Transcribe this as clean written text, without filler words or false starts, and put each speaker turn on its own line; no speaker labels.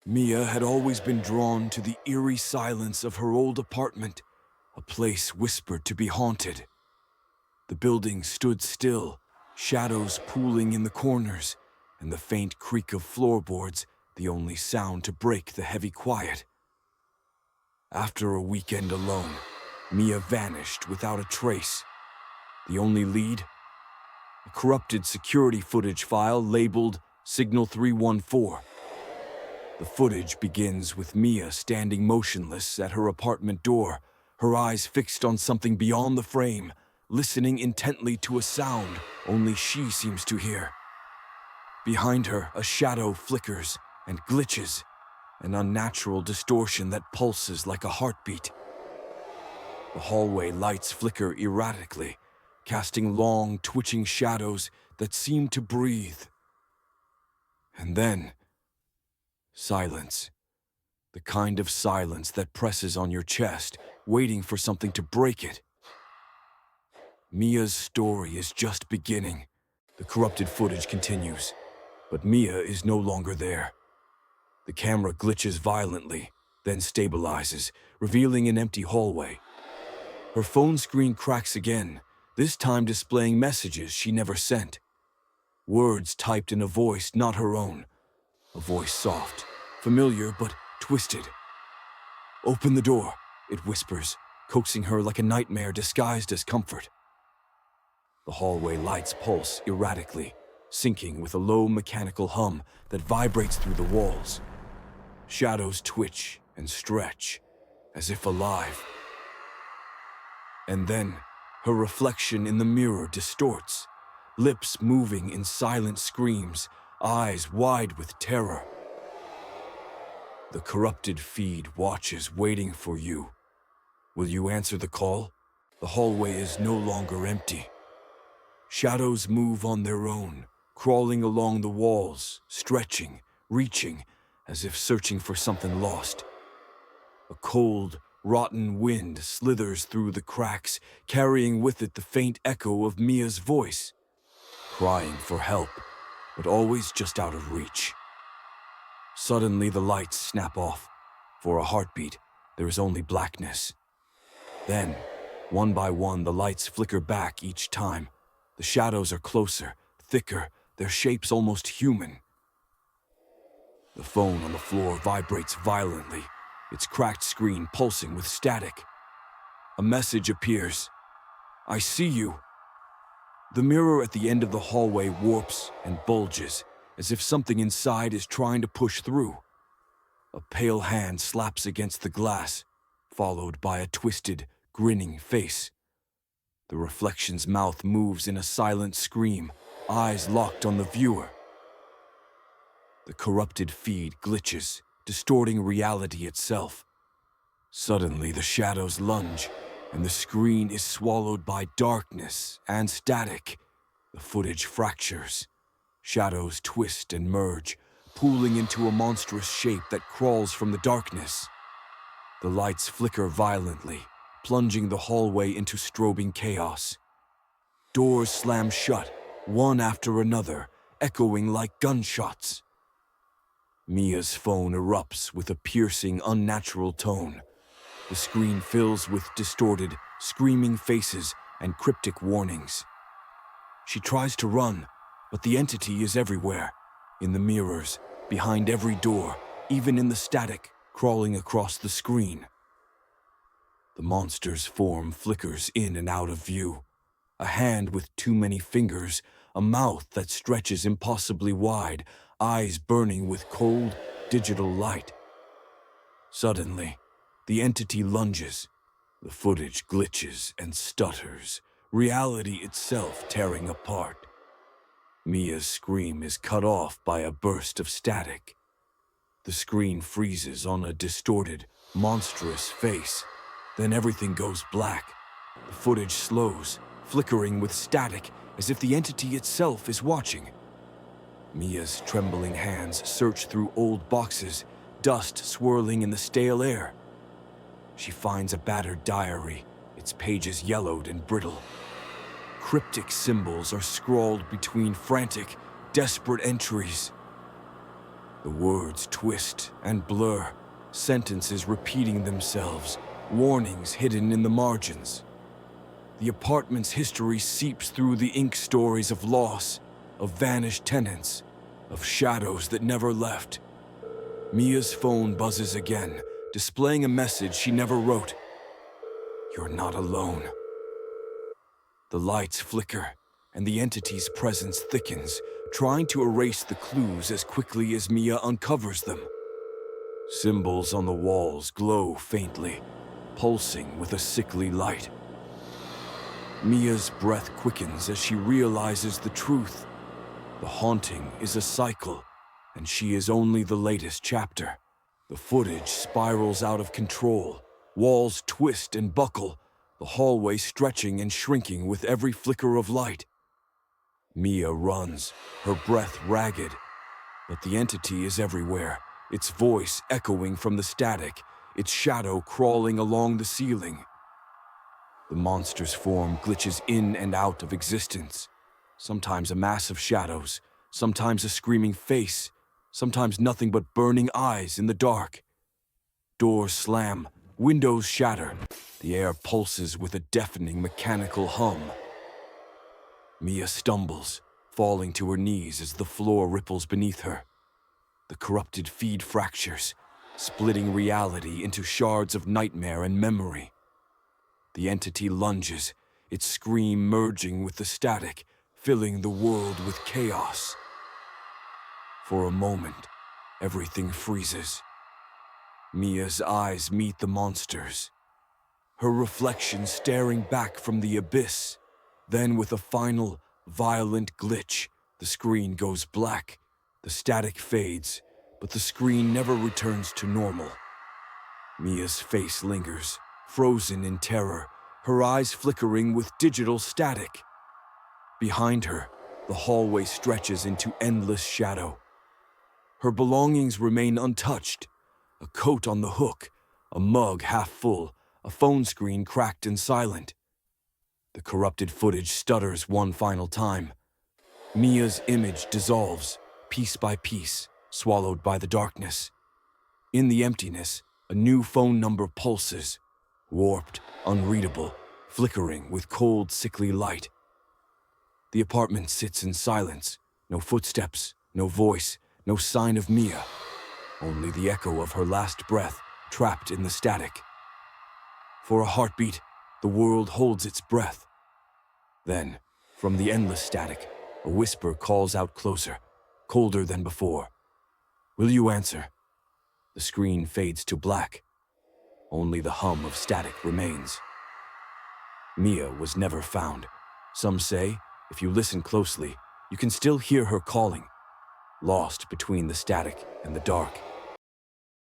Mia had always been drawn to the eerie silence of her old apartment, a place whispered to be haunted. The building stood still, shadows pooling in the corners, and the faint creak of floorboards the only sound to break the heavy quiet. After a weekend alone, Mia vanished without a trace. The only lead? A corrupted security footage file labeled Signal 314. The footage begins with Mia standing motionless at her apartment door, her eyes fixed on something beyond the frame, listening intently to a sound only she seems to hear. Behind her, a shadow flickers and glitches, an unnatural distortion that pulses like a heartbeat. The hallway lights flicker erratically, casting long, twitching shadows that seem to breathe. And then, silence. The kind of silence that presses on your chest, waiting for something to break it. Mia's story is just beginning. The corrupted footage continues, but Mia is no longer there. The camera glitches violently, then stabilizes, revealing an empty hallway. Her phone screen cracks again, this time displaying messages she never sent. Words typed in a voice not her own. A voice soft, familiar but twisted. "Open the door," it whispers, coaxing her like a nightmare disguised as comfort. The hallway lights pulse erratically, syncing with a low mechanical hum that vibrates through the walls. Shadows twitch and stretch, as if alive. And then, her reflection in the mirror distorts, lips moving in silent screams, eyes wide with terror. The corrupted feed watches, waiting for you. Will you answer the call? The hallway is no longer empty. Shadows move on their own, crawling along the walls, stretching, reaching, as if searching for something lost. A cold, rotten wind slithers through the cracks, carrying with it the faint echo of Mia's voice, crying for help, but always just out of reach. Suddenly the lights snap off. For a heartbeat, there is only blackness. Then, one by one, the lights flicker back each time. The shadows are closer, thicker, their shapes almost human. The phone on the floor vibrates violently, its cracked screen pulsing with static. A message appears. "I see you." The mirror at the end of the hallway warps and bulges, as if something inside is trying to push through. A pale hand slaps against the glass, followed by a twisted, grinning face. The reflection's mouth moves in a silent scream, eyes locked on the viewer. The corrupted feed glitches, distorting reality itself. Suddenly, the shadows lunge, and the screen is swallowed by darkness and static. The footage fractures. Shadows twist and merge, pooling into a monstrous shape that crawls from the darkness. The lights flicker violently, plunging the hallway into strobing chaos. Doors slam shut, one after another, echoing like gunshots. Mia's phone erupts with a piercing, unnatural tone. The screen fills with distorted, screaming faces and cryptic warnings. She tries to run, but the entity is everywhere, in the mirrors, behind every door, even in the static crawling across the screen. The monster's form flickers in and out of view. A hand with too many fingers, a mouth that stretches impossibly wide, eyes burning with cold, digital light. Suddenly, the entity lunges. The footage glitches and stutters, reality itself tearing apart. Mia's scream is cut off by a burst of static. The screen freezes on a distorted, monstrous face. Then everything goes black. The footage slows, flickering with static, as if the entity itself is watching. Mia's trembling hands search through old boxes, dust swirling in the stale air. She finds a battered diary, its pages yellowed and brittle. Cryptic symbols are scrawled between frantic, desperate entries. The words twist and blur, sentences repeating themselves, warnings hidden in the margins. The apartment's history seeps through the ink stories of loss, of vanished tenants, of shadows that never left. Mia's phone buzzes again, displaying a message she never wrote. "You're not alone." The lights flicker, and the entity's presence thickens, trying to erase the clues as quickly as Mia uncovers them. Symbols on the walls glow faintly, pulsing with a sickly light. Mia's breath quickens as she realizes the truth. The haunting is a cycle, and she is only the latest chapter. The footage spirals out of control, walls twist and buckle, the hallway stretching and shrinking with every flicker of light. Mia runs, her breath ragged, but the entity is everywhere, its voice echoing from the static, its shadow crawling along the ceiling. The monster's form glitches in and out of existence, sometimes a mass of shadows, sometimes a screaming face, sometimes nothing but burning eyes in the dark. Doors slam, windows shatter, the air pulses with a deafening mechanical hum. Mia stumbles, falling to her knees as the floor ripples beneath her. The corrupted feed fractures, splitting reality into shards of nightmare and memory. The entity lunges, its scream merging with the static, filling the world with chaos. For a moment, everything freezes. Mia's eyes meet the monster's, her reflection staring back from the abyss. Then, with a final, violent glitch, the screen goes black. The static fades, but the screen never returns to normal. Mia's face lingers, frozen in terror, her eyes flickering with digital static. Behind her, the hallway stretches into endless shadow. Her belongings remain untouched. A coat on the hook, a mug half full, a phone screen cracked and silent. The corrupted footage stutters one final time. Mia's image dissolves, piece by piece, swallowed by the darkness. In the emptiness, a new phone number pulses, warped, unreadable, flickering with cold, sickly light. The apartment sits in silence, no footsteps, no voice, no sign of Mia, only the echo of her last breath trapped in the static. For a heartbeat, the world holds its breath. Then, from the endless static, a whisper calls out closer, colder than before. "Will you answer?" The screen fades to black. Only the hum of static remains. Mia was never found. Some say, if you listen closely, you can still hear her calling, lost between the static and the dark.